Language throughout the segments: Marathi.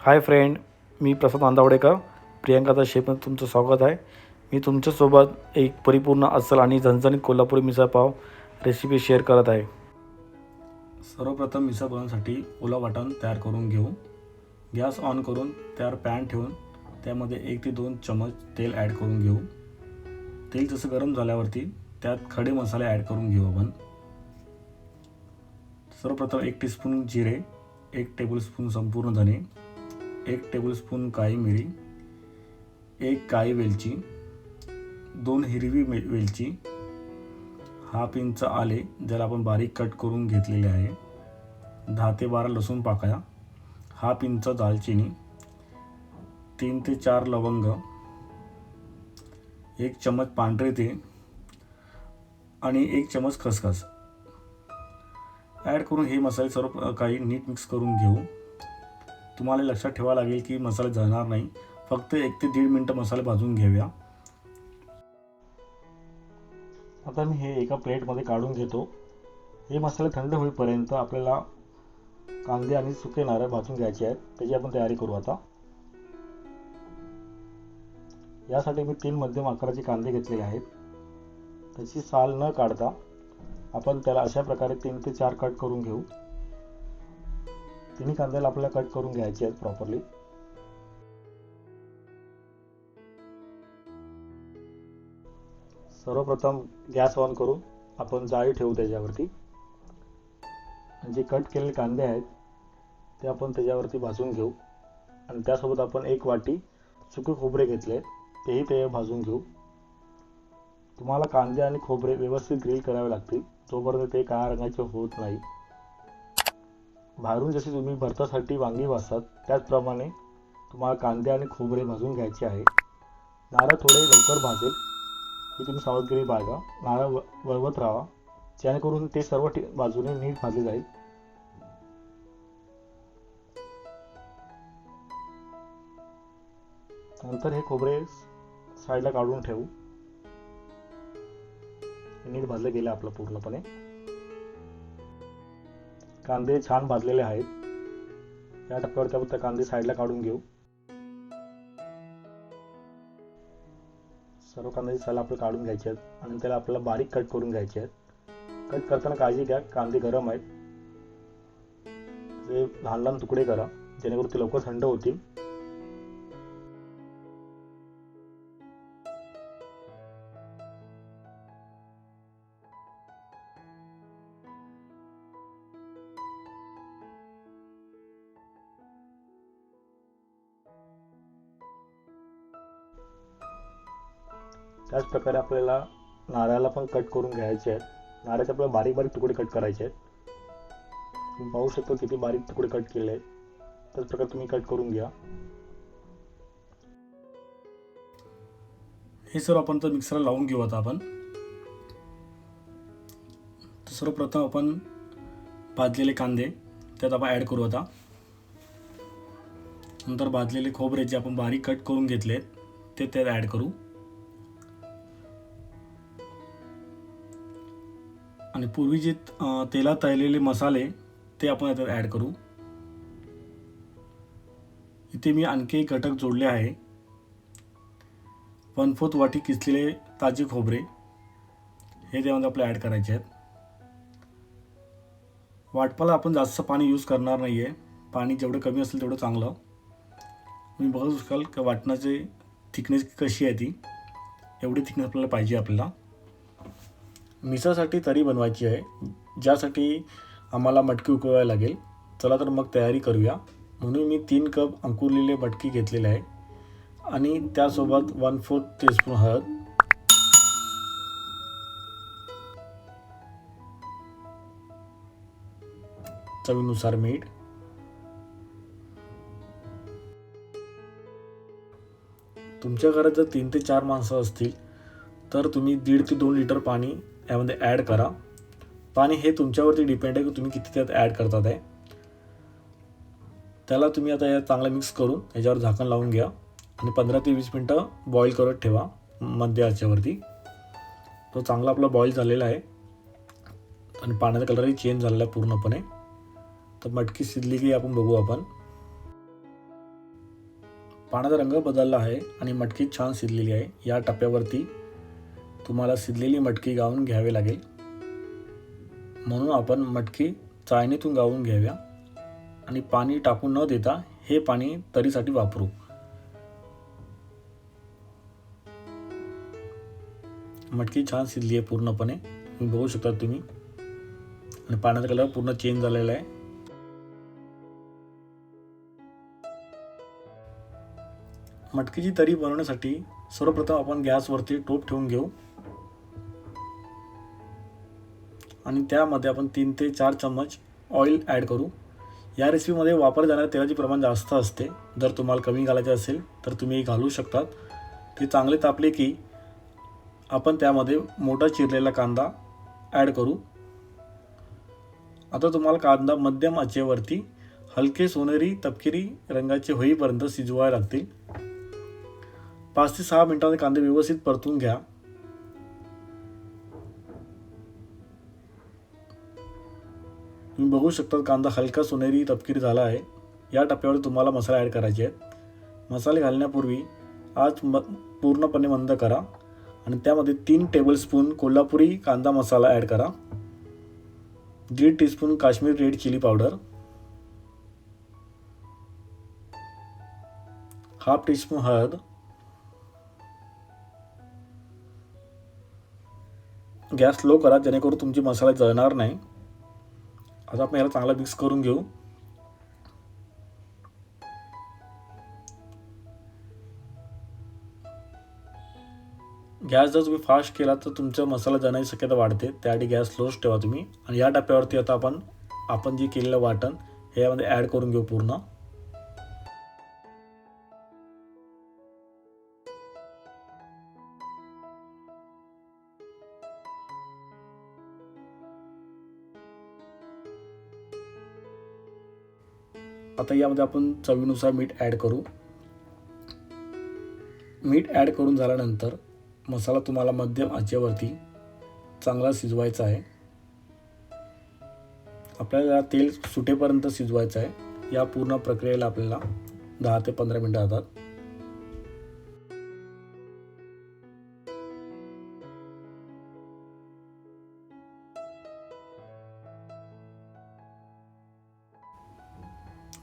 हाय फ्रेंड, मी प्रसाद नांदावडेकर, प्रियंकाचा शेफमध्ये तुमचं स्वागत आहे. मी तुमच्यासोबत एक परिपूर्ण अस्सल आणि झणझणीत कोल्हापुरी मिसळपाव रेसिपी शेअर करत आहे. सर्वप्रथम मिसळ बनवण्यासाठी ओला वाटण तयार करून घेऊ. गॅस ऑन करून त्यावर पॅन ठेवून त्यामध्ये 1 ते 2 चमच तेल ॲड करून घेऊ. तेल जसं गरम झाल्यावरती त्यात खडे मसाले ॲड करून घेऊ आपण. सर्वप्रथम 1 टीस्पून जिरे, 1 टेबलस्पून संपूर्ण धने, 1 टेबलस्पून काळी मिरी, 1 काळी वेलची, 2 हिरवी वेलची, हाफ इंच आले ज्याला आपण बारीक कट करून घेतलेले आहे, 10 ते 12 लसूण पाकळ्या, हाफ इंच दालचिनी, 3 ते 4 लवंग, 1 चमच पांढरे तीळ आणि 1 चमच खसखस ॲड करून हे मसाले सर्व काही नीट मिक्स करून घेऊ. तुम्हाला लक्षात ठेवावं लागेल की मसाले जळणार नाही. फक्त 1 ते 1.5 मिनिटं मसाले भाजून घेऊया. आता मी हे एका प्लेटमध्ये काढून घेतो. हे मसाले थंड होईपर्यंत आपल्याला कांदे आणि सुके नारळ भाजून घ्यायचे आहेत. त्याची आपण तयारी करू आता. यासाठी मी 3 मध्यम आकाराचे कांदे घेतलेले आहेत. त्याची साल न काढता आपण त्याला अशा प्रकारे 3 ते 4 कट करून घेऊ. तिन्ही कांद्याला आपल्याला कट करून घ्यायचे आहेत प्रॉपरली. सर्वप्रथम गॅस ऑन करून आपण जाळी ठेवू त्याच्यावरती. जे कट केलेले कांदे आहेत ते आपण त्याच्यावरती भाजून घेऊ आणि त्यासोबत आपण 1 वाटी सुके खोबरे घेतले, तेही ते भाजून घेऊ. तुम्हाला कांदे आणि खोबरे व्यवस्थित ग्रिल करावे लागतील तोपर्यंत ते काळ्या रंगाचे होत नाही. बाहेरून जशी तुम्ही भरतासाठी वांगी भाजतात त्याचप्रमाणे तुम्हाला कांदे आणि खोबरे भाजून घ्यायचे आहे. नारळ थोडे लवकर भाजेल ही तुम्ही सावधगिरी बाळगा. नारळ वळवत राहा जेणेकरून ते सर्व बाजूने नीट भाजले जाईल. नंतर हे खोबरे साईडला काढून ठेवू. नीट भाजले गेले आपलं पूर्णपणे. कांदे छान भाजलेले आहेत. या टप्प्यावर त्या कांदे साईडला काढून घेऊ. सर्व कांद्याची सालं आपल्याला काढून घ्यायची आहेत आणि त्याला आपल्याला बारीक कट करून घ्यायचे आहेत. कट करताना काळजी घ्या, कांदे गरम आहेत. ते लहान लहान तुकडे करा जेणेकरून ते लवकर थंड होतील. त्याच प्रकारे आपल्याला नारळाला पण कट करून घ्यायचे आहेत. नारळाचे आपल्याला बारीक बारीक तुकडे कट करायचे आहेत. तुम्ही पाहू शकता किती बारीक तुकडे कट केले आहेत. त्याच प्रकारे तुम्ही कट करून घ्या. हे सर्व आपण तर मिक्सरला लावून घेऊ. आता आपण सर्वप्रथम आपण भाजलेले कांदे त्यात आपण ॲड करू. आता नंतर भाजलेले खोबरे जे आपण बारीक कट करून घेतले ते त्यात ॲड करू आणि पूर्वी जे तेलात तळलेले मसाले ते आपण यात ॲड करू. इथे मी आणखी एक घटक जोडले आहे. 1/4 वाटी किसलेले ताजे खोबरे हे त्यामध्ये आपल्याला ॲड करायचे आहेत. वाटपाला आपण जास्त पाणी यूज करणार नाही आहे. पाणी जेवढं कमी असेल तेवढं चांगलं. तुम्ही बघू शकाल की वाटणाची थिकनेस कशी आहे. ती एवढी थिकनेस आपल्याला पाहिजे. आपल्याला मिसळसाठी तरी बनवायची आहे, ज्यासाठी आम्हाला मटकी उकळवायला लागेल. चला तर मग तयारी करूया. म्हणून मी 3 कप अंकुरलेले मटकी घेतलेले आहे आणि त्यासोबत 1/4 टीस्पून हळद, चवीनुसार मीठ, तुमच्या घरात जर 3 ते 4 माणसं असतील तर तुम्ही 1.5 ते 2 लिटर पाणी यामध्ये ॲड करा. पाणी हे तुमच्यावरती डिपेंड आहे की तुम्ही किती त्यात ॲड करतात आहे. त्याला तुम्ही आता या चांगलं मिक्स करून याच्यावर झाकण लावून घ्या आणि 15 ते 20 मिनटं बॉईल करत ठेवा मध्य आचेवरती. तो चांगला आपला बॉईल झालेला आहे आणि पाण्याचा कलरही चेंज झालेला आहे पूर्णपणे. तर मटकी शिजली की आपण बघू. आपण पाण्याचा रंग बदलला आहे आणि मटकी छान शिजलेली आहे. या टप्प्यावरती तुम्हाला शिजलेली मटकी गाळून घ्यावी लागेल. म्हणून आपण मटकी चाळणीतून गाळून घ्याव्या आणि पाणी टाकून न देता हे पाणी तरीसाठी वापरू. मटकी छान शिजली आहे पूर्णपणे, तुम्ही बघू शकता तुम्ही, आणि पाण्याचा कलर पूर्ण चेंज झालेला आहे. मटकीची तरी बनवण्यासाठी सर्वप्रथम आपण गॅसवरती टोप ठेवून घेऊ आणि त्यामध्ये आपण 3 ते 4 चम्मच ऑइल ॲड करू. या रेसिपीमध्ये वापरल्या जाणाऱ्या तेलाचे प्रमाण जास्त असते. जर तुम्हाला कमी घालायचे असेल तर तुम्ही घालू शकतात. ते चांगले तापले की आपण त्यामध्ये मोठा चिरलेला कांदा ॲड करू. आता तुम्हाला कांदा मध्यम आचेवरती हलके सोनेरी तपकिरी रंगाचे होईपर्यंत शिजवावे लागतील. 5 ते 6 मिनिटांमध्ये कांदे व्यवस्थित परतून घ्या. तुम्ही बघू शकता कांदा हलका सोनेरी तपकिरी झाला आहे. या टप्प्यावर तुम्हाला मसाले ॲड करायचे आहेत. मसाले घालण्यापूर्वी आच पूर्णपणे मंद करा आणि त्यामध्ये 3 टेबलस्पून कोल्हापुरी कांदा मसाला ॲड करा, 1.5 teaspoon Kashmir red chilli powder, 1/2 teaspoon हळद, गॅस लो करा जेणेकरून तुमचे मसाले जळणार नाही. आता आपण याला चांगला मिक्स करून घेऊ. गॅस जर तुम्ही फास्ट केला तर तुमचा मसाला जळण्याची शक्यता वाढते. त्यासाठी गॅस स्लोच ठेवा तुम्ही. आणि या टप्प्यावरती आता आपण जे केलेलं वाटण हे यामध्ये ॲड करून घेऊ पूर्ण. आता यामध्ये आपण चवीनुसार मीठ ॲड करू. मीठ ॲड करून झाल्यानंतर मसाला तुम्हाला मध्यम आचेवरती चांगला शिजवायचा आहे. आपल्याला तेल सुटेपर्यंत शिजवायचं आहे. या पूर्ण प्रक्रियेला आपल्याला 10 ते 15 मिनिटं लागतात.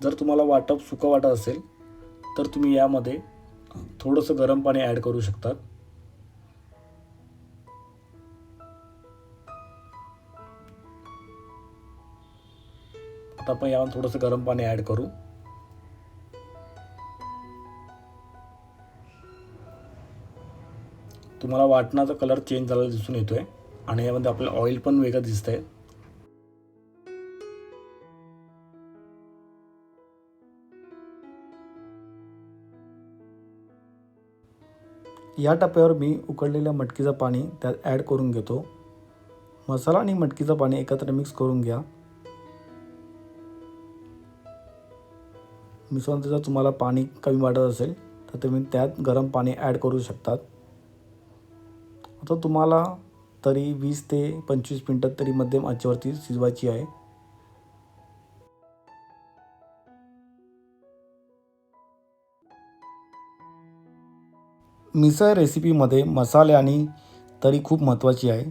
जर तुम्हाला वाटप सुकं वाटत असेल तर तुम्ही यामध्ये थोडंसं गरम पाणी ॲड करू शकतात. आता आपण यामध्ये थोडंसं गरम पाणी ॲड करू. तुम्हाला वाटणाचा कलर चेंज झालेला दिसून येतोय आणि यामध्ये आपल्याला ऑइल पण वेगळं दिसतंय. या टप्प्यावर मी उकळलेल्या मटकीचं पाणी त्यात ॲड करून घेतो. मसाला आणि मटकीचं पाणी एकत्र मिक्स करून घ्या. मिसळून जर तुम्हाला पाणी कमी वाटत असेल तर तुम्ही त्यात गरम पाणी ॲड करू शकतात. आता तुम्हाला तरी 20 ते 25 मिनिटात तरी मध्यम आचेवरती शिजवायची आहे. मिसळ रेसिपीमध्ये मसाले आणि तरी खूप महत्त्वाची आहे.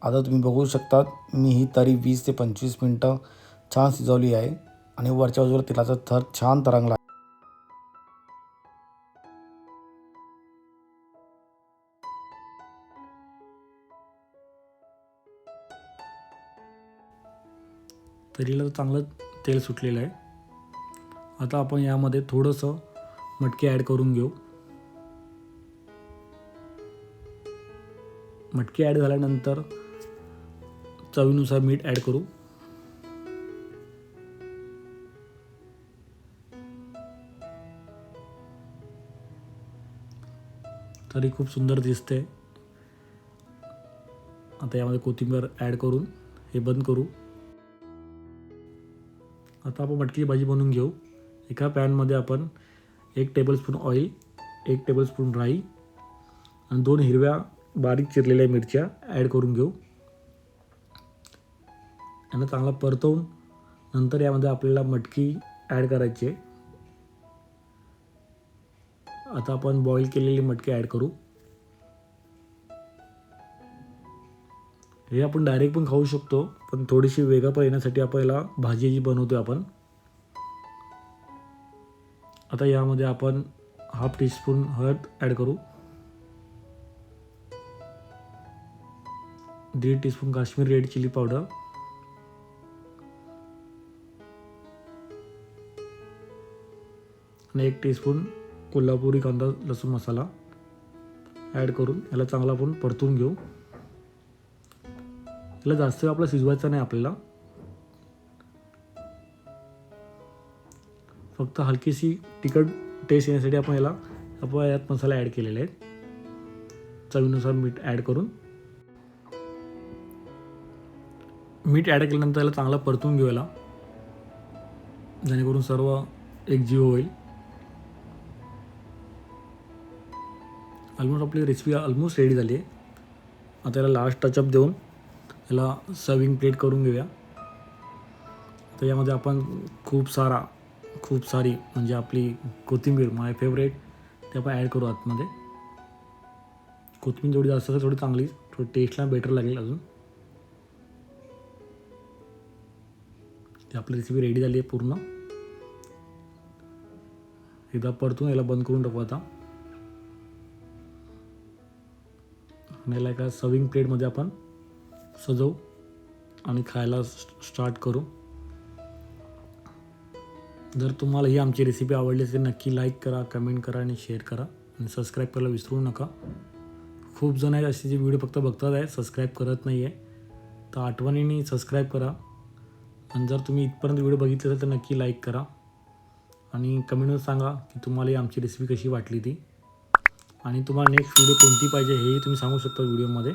आता तुम्ही बघू शकता मी ही तरी 20 ते 25 मिनिटं छान शिजवली आहे आणि वरच्या बाजूला तेलाचा थर छान तरंगला आहे. तरीला चांगलं तेल सुटलेलं आहे. आता आपण यामध्ये थोडंसं मटकी ॲड करून घेऊ. मटकी ॲड झाल्यानंतर चवीनुसार मीठ ॲड करू. तरी खूप सुंदर दिसते. आता यामध्ये कोथिंबीर ॲड करून हे बंद करू. आता आपण मटकीची भाजी बनवून घेऊ. एका पॅनमध्ये आपण 1 टेबलस्पून ऑइल, 1 टेबलस्पून राई आणि 2 हिरव्या बारीक चिरलेल्या मिरच्या ॲड करून घेऊ. यांना चांगला परतवून नंतर यामध्ये आपल्याला मटकी ॲड करायची आहे. आता आपण बॉईल केलेले मटके ॲड करू. हे आपण डायरेक्ट पण खाऊ शकतो, पण थोडीशी वेगळं येण्यासाठी आपल्याला भाजी जी बनवतो आपण. आता यामध्ये आपण 1/2 टीस्पून हळद ॲड करू, 1.5 teaspoon Kashmiri red chilli powder, आणि 1 टीस्पून कोल्हापुरी कांदा लसूण मसाला ॲड करून याला चांगला आपण परतून घेऊ. याला जास्त वेळ आपला शिजवायचा नाही आपल्याला, फक्त हलकीशी तिखट टेस्ट येण्यासाठी आपण यात मसाला ॲड केलेले आहेत. चवीनुसार मीठ ॲड करून, मीठ ॲड केल्यानंतर याला चांगला परतून घेऊ याला, जेणेकरून सर्व एकजीव होईल. ऑलमोस्ट आपली रेसिपी ऑलमोस्ट रेडी झाली आहे. आता याला लास्ट टचअप देऊन याला सर्विंग प्लेट करून घेऊया. तर यामध्ये आपण खूप सारी म्हणजे आपली कोथिंबीर, माय फेवरेट, ते आपण ॲड करू आतमध्ये. कोथिंबीर जेवढी जास्त असेल थोडी चांगली, थोडी टेस्टला बेटर लागेल अजून. ती आपली रेसिपी रेडी झाली आहे पूर्ण. एकदा परतून याला बंद करून टाकू आता. आणि याला एका सर्विंग प्लेटमध्ये आपण सजवू आणि खायला स्टार्ट करू. जर तुम्हाला ही आमची रेसिपी आवडली असेल नक्की लाईक करा, कमेंट करा आणि शेअर करा आणि सबस्क्राईब करायला विसरू नका. खूप जण आहेत असे जे व्हिडिओ फक्त बघतात आहे, सबस्क्राईब करत नाही आहे, तर आठवणीने सबस्क्राईब करा. आणि जर तुम्ही इथपर्यंत व्हिडिओ बघितले असेल तर नक्की लाईक करा आणि कमेंटमध्ये सांगा की तुम्हाला ही आमची रेसिपी कशी वाटली ती, आणि तुम्हाला नेक्स्ट व्हिडिओ कोणती पाहिजे हेही तुम्ही सांगू शकता व्हिडिओमध्ये.